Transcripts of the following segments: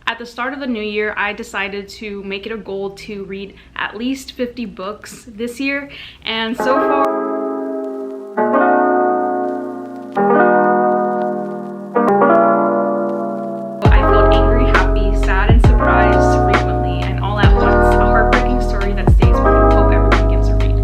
At the start of the new year, I decided to make it a goal to read at least 50 books this year, and so far I felt angry, happy, sad, and surprised frequently, and all at once. A heartbreaking story that stays with me. Hope everyone gives a read.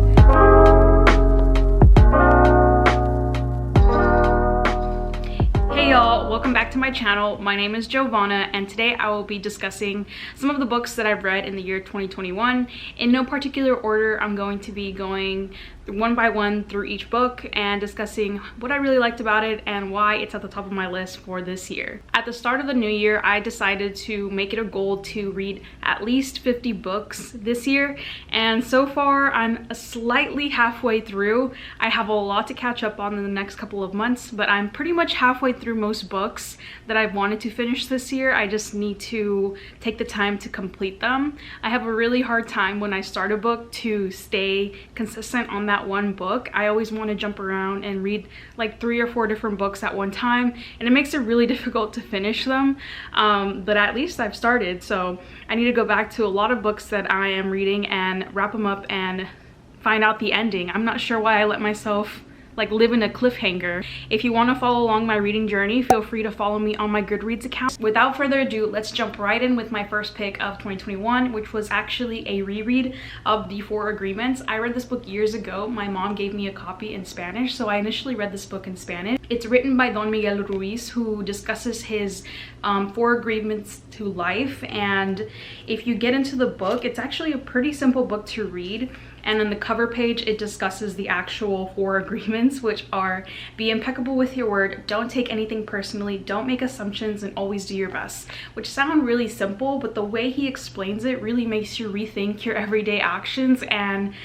Hey y'all, welcome back to my channel. My name is Giovanna, and today I will be discussing some of the books that I've read in the year 2021. In no particular order, I'm going to be going one by one through each book and discussing what I really liked about it and why it's at the top of my list for this year. At the start of the new year, I decided to make it a goal to read at least 50 books this year, and so far I'm slightly halfway through. I have a lot to catch up on in the next couple of months, but I'm pretty much halfway through most books that I've wanted to finish this year. I just need to take the time to complete them. I have a really hard time when I start a book to stay consistent on that one book. I always want to jump around and read like 3 or 4 different books at one time, and it makes it really difficult to finish them, but at least I've started, so I need to go back to a lot of books that I am reading and wrap them up and find out the ending. I'm not sure why I let myself like live in a cliffhanger. If you want to follow along my reading journey, feel free to follow me on my Goodreads account. Without further ado, let's jump right in with my first pick of 2021, which was actually a reread of The Four Agreements. I read this book years ago. My mom gave me a copy in Spanish, so I initially read this book in Spanish. It's written by Don Miguel Ruiz, who discusses his 4 agreements to life, and if you get into the book, it's actually a pretty simple book to read. And on the cover page, it discusses the actual 4 agreements, which are: be impeccable with your word, don't take anything personally, don't make assumptions, and always do your best. Which sound really simple, but the way he explains it really makes you rethink your everyday actions and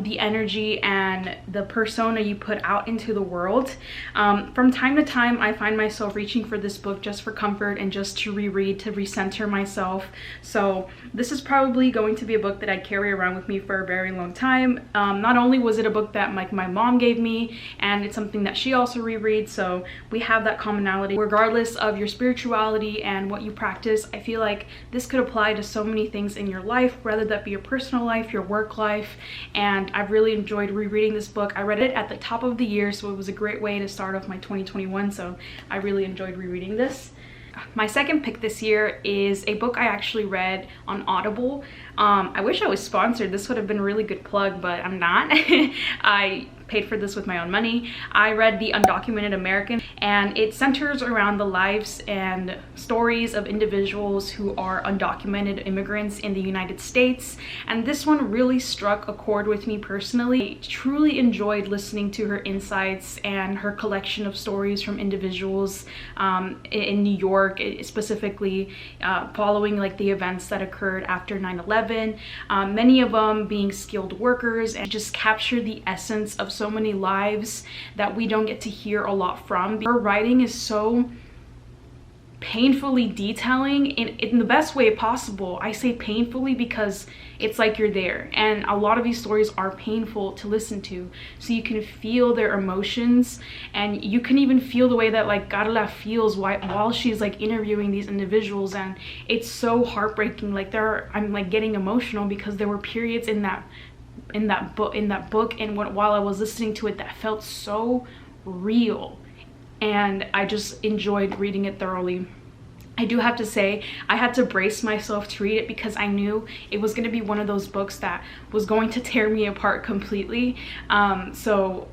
the energy and the persona you put out into the world. From time to time, I find myself reaching for this book just for comfort and just to reread, to recenter myself. So this is probably going to be a book that I carry around with me for a very long time. Not only was it a book that my mom gave me, and it's something that she also rereads, so we have that commonality. Regardless of your spirituality and what you practice, I feel like this could apply to so many things in your life, whether that be your personal life, your work life, and I've really enjoyed rereading this book. I read it at the top of the year, so it was a great way to start off my 2021, so I really enjoyed rereading this. My second pick this year is a book I actually read on Audible. I wish I was sponsored. This would have been a really good plug, but I'm not. I paid for this with my own money. I read The Undocumented American, and it centers around the lives and stories of individuals who are undocumented immigrants in the United States. And this one really struck a chord with me personally. I truly enjoyed listening to her insights and her collection of stories from individuals in New York, specifically following like the events that occurred after 9/11, many of them being skilled workers, and just capture the essence of so many lives that we don't get to hear a lot from. Her writing is so painfully detailing in the best way possible. I say painfully because it's like you're there, and a lot of these stories are painful to listen to, so you can feel their emotions, and you can even feel the way that like Karla feels while she's like interviewing these individuals, and it's so heartbreaking. Like I'm like getting emotional because there were periods in that book and while I was listening to it that felt so real, and I just enjoyed reading it thoroughly. I do have to say, I had to brace myself to read it because I knew it was going to be one of those books that was going to tear me apart completely. So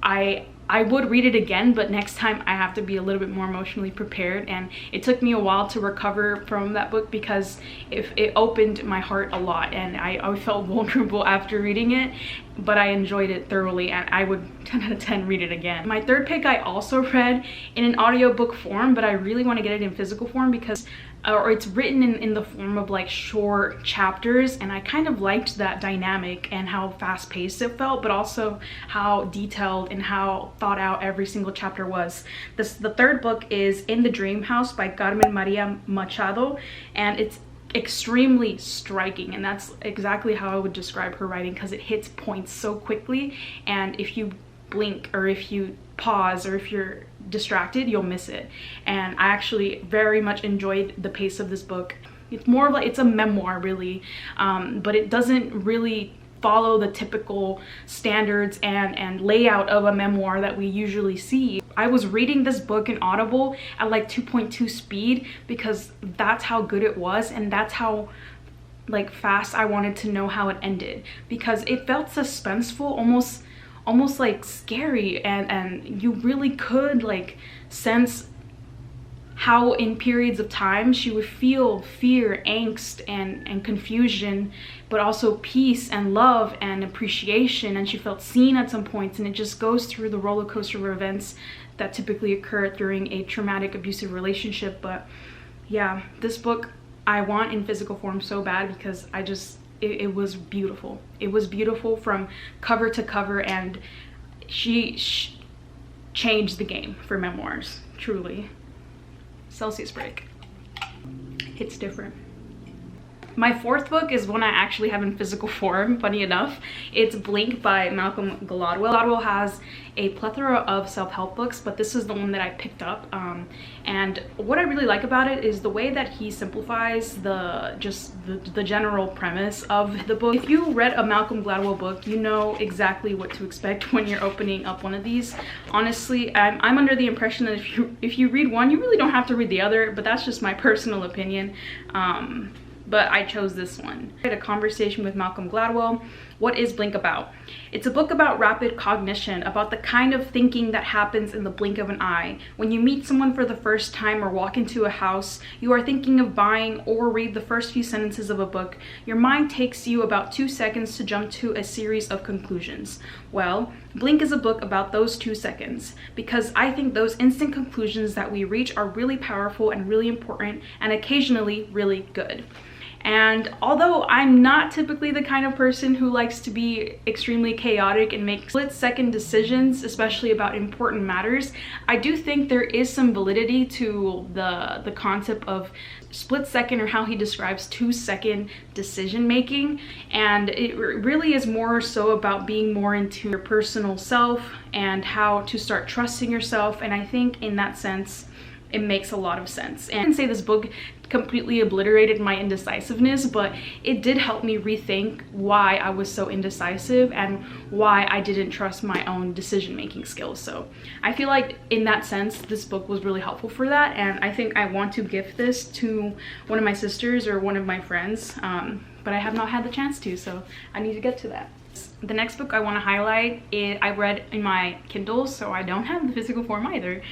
I would read it again, but next time I have to be a little bit more emotionally prepared, and it took me a while to recover from that book because it opened my heart a lot, and I felt vulnerable after reading it, but I enjoyed it thoroughly, and I would 10 out of 10 read it again. My third pick I also read in an audiobook form, but I really want to get it in physical form because or it's written in the form of like short chapters, and I kind of liked that dynamic and how fast-paced it felt, but also how detailed and how thought out every single chapter was. The third book is In the Dream House by Carmen Machado, and it's extremely striking, and that's exactly how I would describe her writing because it hits points so quickly, and if you blink or if you pause or if you're distracted, you'll miss it. And I actually very much enjoyed the pace of this book. it's more of like, it's a memoir really, but it doesn't really follow the typical standards and layout of a memoir that we usually see. I was reading this book in Audible at like 2.2 speed because that's how good it was, and that's how like fast I wanted to know how it ended, because it felt suspenseful, almost like scary, and you really could like sense how in periods of time she would feel fear, angst, and confusion, but also peace and love and appreciation, and she felt seen at some points, and it just goes through the roller coaster of events that typically occur during a traumatic abusive relationship. But yeah, this book I want in physical form so bad, because it was beautiful. It was beautiful from cover to cover, and she changed the game for memoirs, truly. Celsius break. It's different. My fourth book is one I actually have in physical form, funny enough. It's Blink by Malcolm Gladwell. Gladwell has a plethora of self-help books, but this is the one that I picked up. And what I really like about it is the way that he simplifies the general premise of the book. If you read a Malcolm Gladwell book, you know exactly what to expect when you're opening up one of these. Honestly, I'm under the impression that if you read one, you really don't have to read the other, but that's just my personal opinion. But I chose this one. I had a conversation with Malcolm Gladwell. What is Blink about? It's a book about rapid cognition, about the kind of thinking that happens in the blink of an eye. When you meet someone for the first time or walk into a house, you are thinking of buying or read the first few sentences of a book. Your mind takes you about 2 seconds to jump to a series of conclusions. Well, Blink is a book about those 2 seconds, because I think those instant conclusions that we reach are really powerful and really important, and occasionally really good. And although I'm not typically the kind of person who likes to be extremely chaotic and make split-second decisions, especially about important matters, I do think there is some validity to the concept of split-second, or how he describes 2-second decision making. And it really is more so about being more into your personal self and how to start trusting yourself. And I think in that sense, it makes a lot of sense. And I can say this book completely obliterated my indecisiveness, but it did help me rethink why I was so indecisive and why I didn't trust my own decision-making skills. So I feel like in that sense, this book was really helpful for that. And I think I want to gift this to one of my sisters or one of my friends, but I have not had the chance to, so I need to get to that. The next book I want to highlight, I read in my Kindle, so I don't have the physical form either,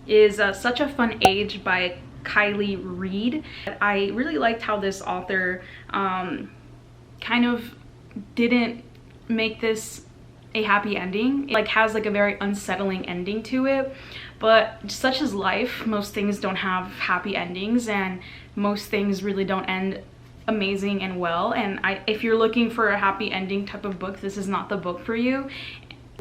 is Such a Fun Age by Kiley Reid. I really liked how this author kind of didn't make this a happy ending. It like has like a very unsettling ending to it, but such is life. Most things don't have happy endings, and most things really don't end amazing and well. And if you're looking for a happy ending type of book, this is not the book for you.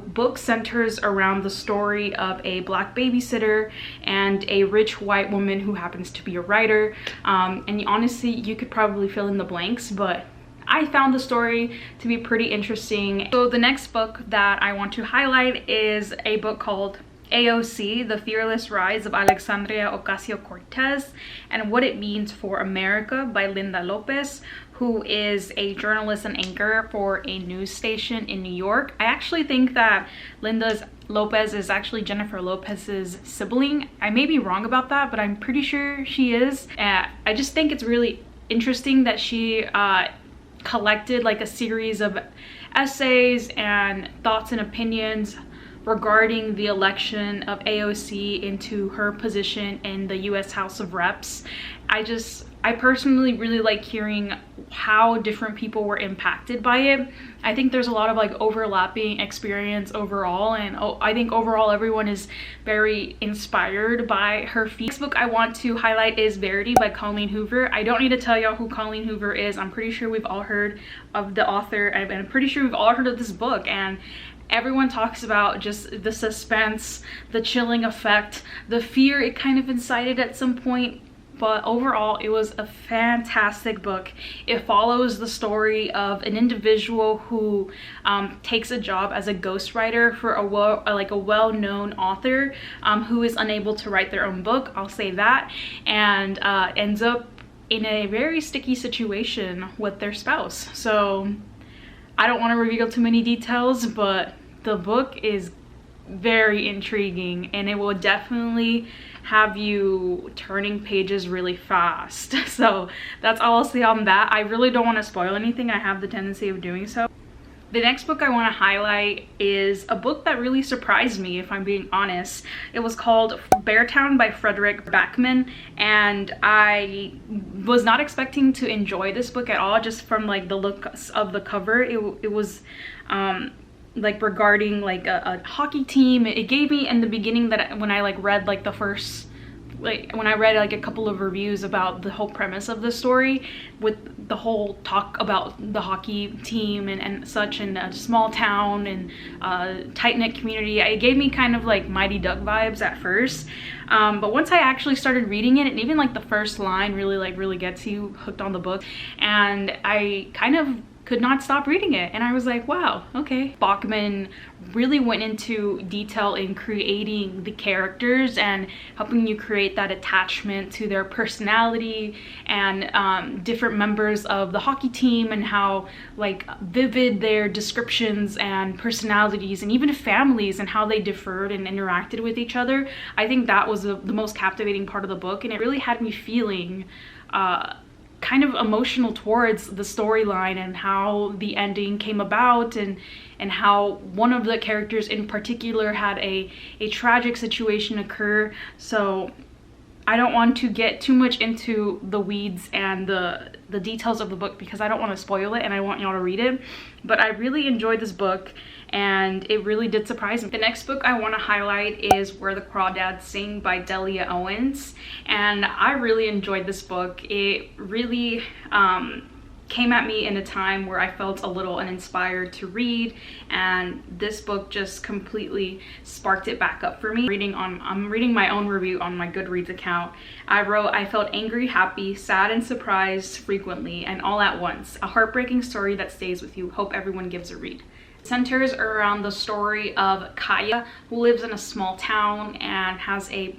Book centers around the story of a Black babysitter and a rich white woman who happens to be a writer, and honestly you could probably fill in the blanks, but I found the story to be pretty interesting. So the next book that I want to highlight is a book called AOC, The Fearless Rise of Alexandria Ocasio-Cortez and What It Means for America by Lynda Lopez, who is a journalist and anchor for a news station in New York. I actually think that Lopez is actually Jennifer Lopez's sibling. I may be wrong about that, but I'm pretty sure she is. I just think it's really interesting that she collected like a series of essays and thoughts and opinions regarding the election of AOC into her position in the US House of Reps. I personally really like hearing how different people were impacted by it. I think there's a lot of like overlapping experience overall, and I think overall everyone is very inspired by her feat. Next book I want to highlight is Verity by Colleen Hoover. I don't need to tell y'all who Colleen Hoover is. I'm pretty sure we've all heard of the author, and I'm pretty sure we've all heard of this book, and everyone talks about just the suspense, the chilling effect, the fear it kind of incited at some point. But overall, it was a fantastic book. It follows the story of an individual who takes a job as a ghostwriter for a well-known author who is unable to write their own book, I'll say that, and ends up in a very sticky situation with their spouse. So I don't want to reveal too many details, but the book is very intriguing and it will definitely have you turning pages really fast. So that's all I'll say on that. I really don't want to spoil anything. I have the tendency of doing so. The next book I want to highlight is a book that really surprised me, if I'm being honest. It was called Beartown by Fredrik Backman, and I was not expecting to enjoy this book at all, just from like the looks of the cover. It was like regarding like a hockey team. It gave me in the beginning that when I like read like the first, like when I read like a couple of reviews about the whole premise of the story, with the whole talk about the hockey team and such in a small town and tight-knit community, it gave me kind of like Mighty Duck vibes at first. But once I actually started reading it, and even like the first line really gets you hooked on the book, and I kind of could not stop reading it, and I was like, wow, okay. Backman really went into detail in creating the characters and helping you create that attachment to their personality and different members of the hockey team, and how like vivid their descriptions and personalities and even families and how they differed and interacted with each other. I think that was the most captivating part of the book, and it really had me feeling kind of emotional towards the storyline and how the ending came about, and how one of the characters in particular had a tragic situation occur. So I don't want to get too much into the weeds and the details of the book because I don't want to spoil it and I want y'all to read it. But I really enjoyed this book and it really did surprise me. The next book I want to highlight is Where the Crawdads Sing by Delia Owens, and I really enjoyed this book. It really came at me in a time where I felt a little uninspired to read, and this book just completely sparked it back up for me. I'm reading my own review on my Goodreads account. I wrote, I felt angry, happy, sad, and surprised frequently and all at once. A heartbreaking story that stays with you. Hope everyone gives a read. Centers around the story of Kaya, who lives in a small town and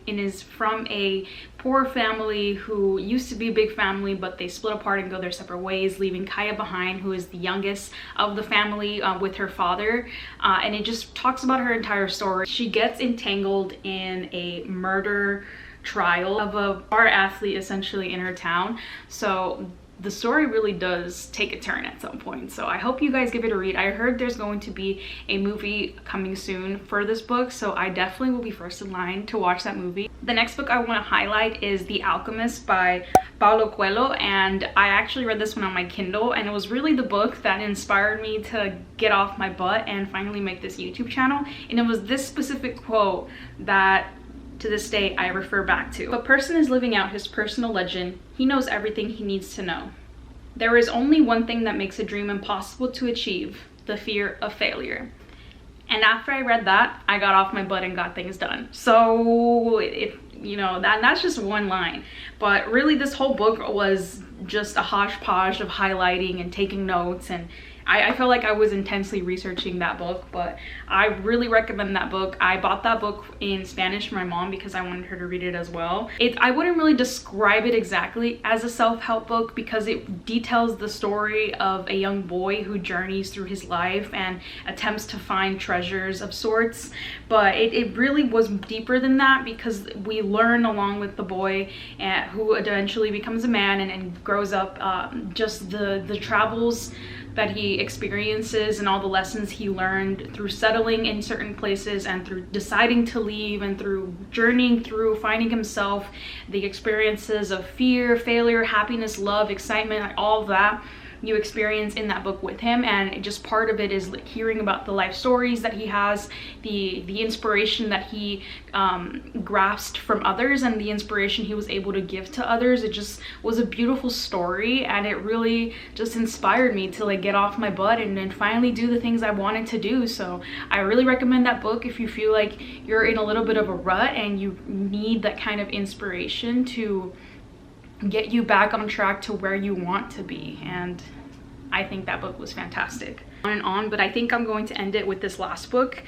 is from a poor family who used to be a big family, but they split apart and go their separate ways, leaving Kaya behind, who is the youngest of the family, with her father. And it just talks about her entire story. She gets entangled in a murder trial of a bar athlete essentially in her town. So the story really does take a turn at some point, so I hope you guys give it a read. I heard there's going to be a movie coming soon for this book, so I definitely will be first in line to watch that movie. The next book I want to highlight is The Alchemist by Paulo Coelho, and I actually read this one on my Kindle, and it was really the book that inspired me to get off my butt and finally make this YouTube channel. And it was this specific quote that to this day I refer back to. If a person is living out his personal legend, he knows everything he needs to know. There is only one thing that makes a dream impossible to achieve: the fear of failure. And after I read that, I got off my butt and got things done. So that's just one line, but really this whole book was just a hodgepodge of highlighting and taking notes, and I felt like I was intensely researching that book. But I really recommend that book. I bought that book in Spanish for my mom because I wanted her to read it as well. I wouldn't really describe it exactly as a self-help book because it details the story of a young boy who journeys through his life and attempts to find treasures of sorts. But it really was deeper than that, because we learn along with the boy who eventually becomes a man and grows up, just the travels that he experiences and all the lessons he learned through settling in certain places and through deciding to leave and through journeying through finding himself, the experiences of fear, failure, happiness, love, excitement, all of that you experience in that book with him. And just part of it is like hearing about the life stories that he has, the inspiration that he grasped from others, and the inspiration he was able to give to others. It just was a beautiful story, and it really just inspired me to like get off my butt and then finally do the things I wanted to do. So I really recommend that book if you feel like you're in a little bit of a rut and you need that kind of inspiration to get you back on track to where you want to be. And I think that book was fantastic. on and on, but I think I'm going to end it with this last book,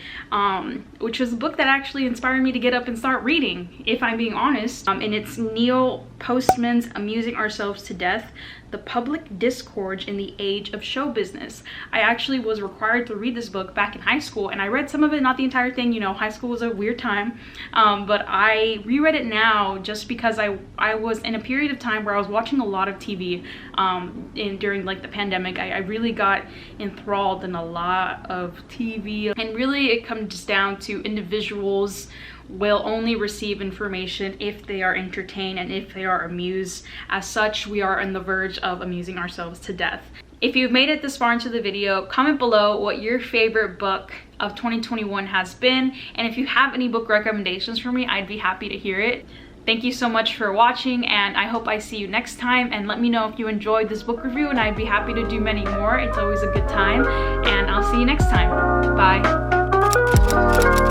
which was a book that actually inspired me to get up and start reading, if I'm being honest. And it's Neil Postman's Amusing Ourselves to Death: The Public Discourse in the Age of Show Business. I actually was required to read this book back in high school, and I read some of it, not the entire thing. You know, high school was a weird time, but I reread it now just because I was in a period of time where I was watching a lot of TV during like the pandemic. I really got enthralled in a lot of TV, and really it comes down to individuals will only receive information if they are entertained and if they are amused. As such, we are on the verge of amusing ourselves to death. If you've made it this far into the video, comment below what your favorite book of 2021 has been, and if you have any book recommendations for me, I'd be happy to hear it. Thank you so much for watching, and I hope I see you next time. And let me know if you enjoyed this book review, and I'd be happy to do many more. It's always a good time, and I'll see you next time. Bye.